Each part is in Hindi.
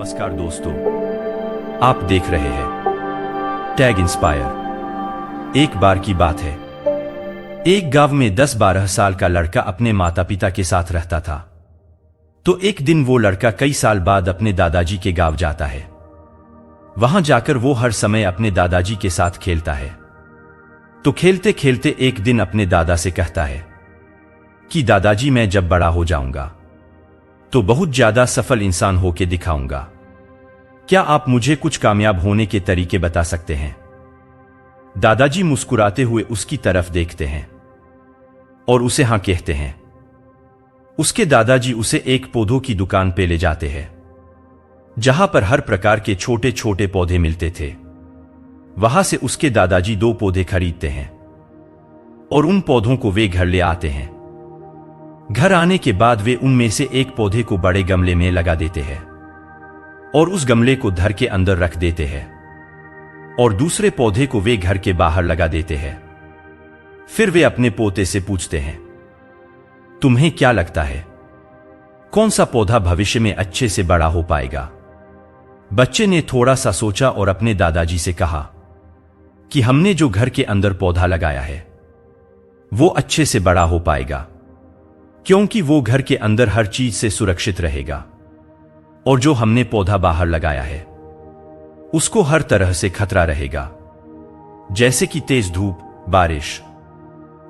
नमस्कार दोस्तों, आप देख रहे हैं टैग इंस्पायर। एक बार की बात है, एक गांव में 10-12 साल का लड़का अपने माता पिता के साथ रहता था। तो एक दिन वो लड़का कई साल बाद अपने दादाजी के गांव जाता है। वहां जाकर वो हर समय अपने दादाजी के साथ खेलता है। तो खेलते खेलते एक दिन अपने दादा से कहता है कि दादाजी, मैं जब बड़ा हो जाऊंगा तो बहुत ज्यादा सफल इंसान होके दिखाऊंगा। क्या आप मुझे कुछ कामयाब होने के तरीके बता सकते हैं? दादाजी मुस्कुराते हुए उसकी तरफ देखते हैं और उसे हां कहते हैं। उसके दादाजी उसे एक पौधों की दुकान पे ले जाते हैं, जहां पर हर प्रकार के छोटे छोटे पौधे मिलते थे। वहां से उसके दादाजी 2 पौधे खरीदते हैं और उन पौधों को वे घर ले आते हैं। घर आने के बाद वे उनमें से एक पौधे को बड़े गमले में लगा देते हैं और उस गमले को घर के अंदर रख देते हैं और दूसरे पौधे को वे घर के बाहर लगा देते हैं। फिर वे अपने पोते से पूछते हैं, तुम्हें क्या लगता है कौन सा पौधा भविष्य में अच्छे से बड़ा हो पाएगा? बच्चे ने थोड़ा सा सोचा और अपने दादाजी से कहा कि हमने जो घर के अंदर पौधा लगाया है वो अच्छे से बड़ा हो पाएगा, क्योंकि वो घर के अंदर हर चीज से सुरक्षित रहेगा। और जो हमने पौधा बाहर लगाया है उसको हर तरह से खतरा रहेगा, जैसे कि तेज धूप, बारिश,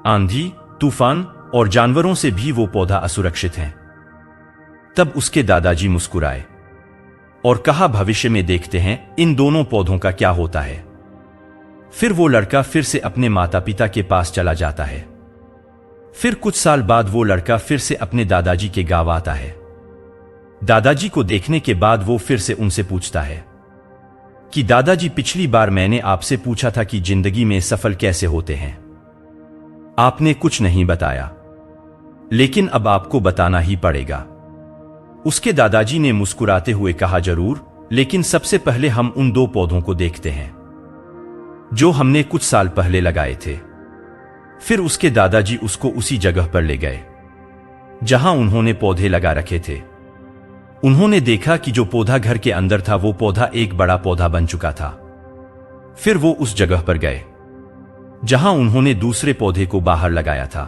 आंधी, तूफान और जानवरों से भी वो पौधा असुरक्षित है। तब उसके दादाजी मुस्कुराए और कहा, भविष्य में देखते हैं इन दोनों पौधों का क्या होता है। फिर वो लड़का फिर से अपने माता पिता के पास चला जाता है। फिर कुछ साल बाद वो लड़का फिर से अपने दादाजी के गांव आता है। दादाजी को देखने के बाद वो फिर से उनसे पूछता है कि दादाजी, पिछली बार मैंने आपसे पूछा था कि जिंदगी में सफल कैसे होते हैं, आपने कुछ नहीं बताया, लेकिन अब आपको बताना ही पड़ेगा। उसके दादाजी ने मुस्कुराते हुए कहा, जरूर, लेकिन सबसे पहले हम उन 2 पौधों को देखते हैं जो हमने कुछ साल पहले लगाए थे। फिर उसके दादाजी उसको उसी जगह पर ले गए जहां उन्होंने पौधे लगा रखे थे। उन्होंने देखा कि जो पौधा घर के अंदर था वो पौधा एक बड़ा पौधा बन चुका था। फिर वो उस जगह पर गए जहां उन्होंने दूसरे पौधे को बाहर लगाया था।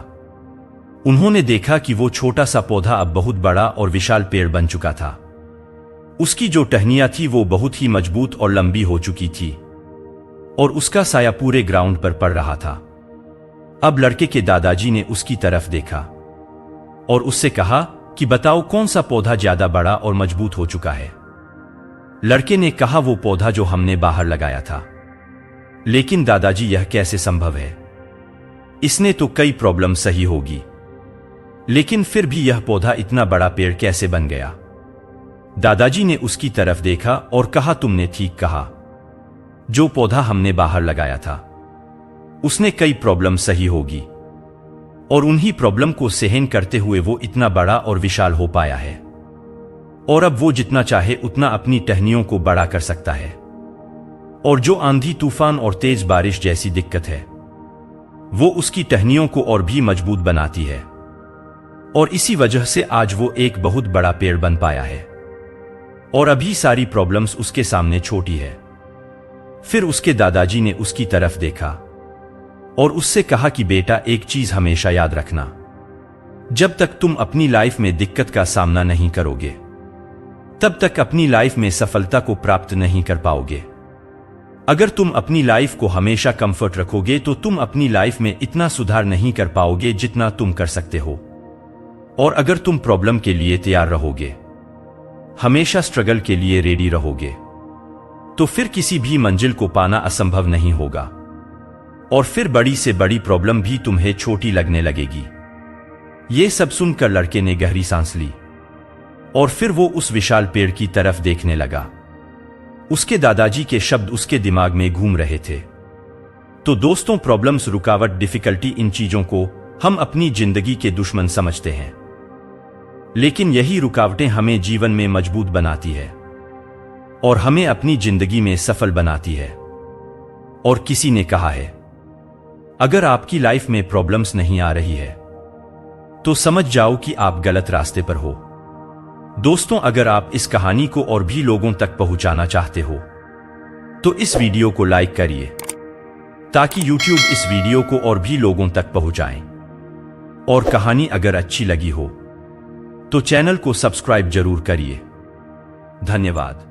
उन्होंने देखा कि वो छोटा सा पौधा अब बहुत बड़ा और विशाल पेड़ बन चुका था। उसकी जो टहनियां थी वो बहुत ही मजबूत और लंबी हो चुकी थी और उसका साया पूरे ग्राउंड पर पड़ रहा था। अब लड़के के दादाजी ने उसकी तरफ देखा और उससे कहा कि बताओ कौन सा पौधा ज्यादा बड़ा और मजबूत हो चुका है। लड़के ने कहा, वो पौधा जो हमने बाहर लगाया था। लेकिन दादाजी, यह कैसे संभव है? इसने तो कई प्रॉब्लम सही होगी, लेकिन फिर भी यह पौधा इतना बड़ा पेड़ कैसे बन गया? दादाजी ने उसकी तरफ देखा और कहा, तुमने ठीक कहा, जो पौधा हमने बाहर लगाया था उसने कई प्रॉब्लम सही होगी और उन्हीं प्रॉब्लम को सहन करते हुए वो इतना बड़ा और विशाल हो पाया है और अब वो जितना चाहे उतना अपनी टहनियों को बड़ा कर सकता है। और जो आंधी, तूफान और तेज बारिश जैसी दिक्कत है वो उसकी टहनियों को और भी मजबूत बनाती है और इसी वजह से आज वो एक बहुत बड़ा पेड़ बन पाया है और अभी सारी प्रॉब्लम्स उसके सामने छोटी है। फिर उसके दादाजी ने उसकी तरफ देखा और उससे कहा कि बेटा, एक चीज हमेशा याद रखना, जब तक तुम अपनी लाइफ में दिक्कत का सामना नहीं करोगे तब तक अपनी लाइफ में सफलता को प्राप्त नहीं कर पाओगे। अगर तुम अपनी लाइफ को हमेशा कंफर्ट रखोगे तो तुम अपनी लाइफ में इतना सुधार नहीं कर पाओगे जितना तुम कर सकते हो। और अगर तुम प्रॉब्लम के लिए तैयार रहोगे, हमेशा स्ट्रगल के लिए रेडी रहोगे, तो फिर किसी भी मंजिल को पाना असंभव नहीं होगा और फिर बड़ी से बड़ी प्रॉब्लम भी तुम्हें छोटी लगने लगेगी। ये सब सुनकर लड़के ने गहरी सांस ली और फिर वो उस विशाल पेड़ की तरफ देखने लगा। उसके दादाजी के शब्द उसके दिमाग में घूम रहे थे। तो दोस्तों, प्रॉब्लम्स, रुकावट, डिफिकल्टी, इन चीजों को हम अपनी जिंदगी के दुश्मन समझते हैं, लेकिन यही रुकावटें हमें जीवन में मजबूत बनाती है और हमें अपनी जिंदगी में सफल बनाती है। और किसी ने कहा है, अगर आपकी लाइफ में प्रॉब्लम्स नहीं आ रही है तो समझ जाओ कि आप गलत रास्ते पर हो। दोस्तों, अगर आप इस कहानी को और भी लोगों तक पहुंचाना चाहते हो तो इस वीडियो को लाइक करिए ताकि YouTube इस वीडियो को और भी लोगों तक पहुंचाए। और कहानी अगर अच्छी लगी हो तो चैनल को सब्सक्राइब जरूर करिए। धन्यवाद।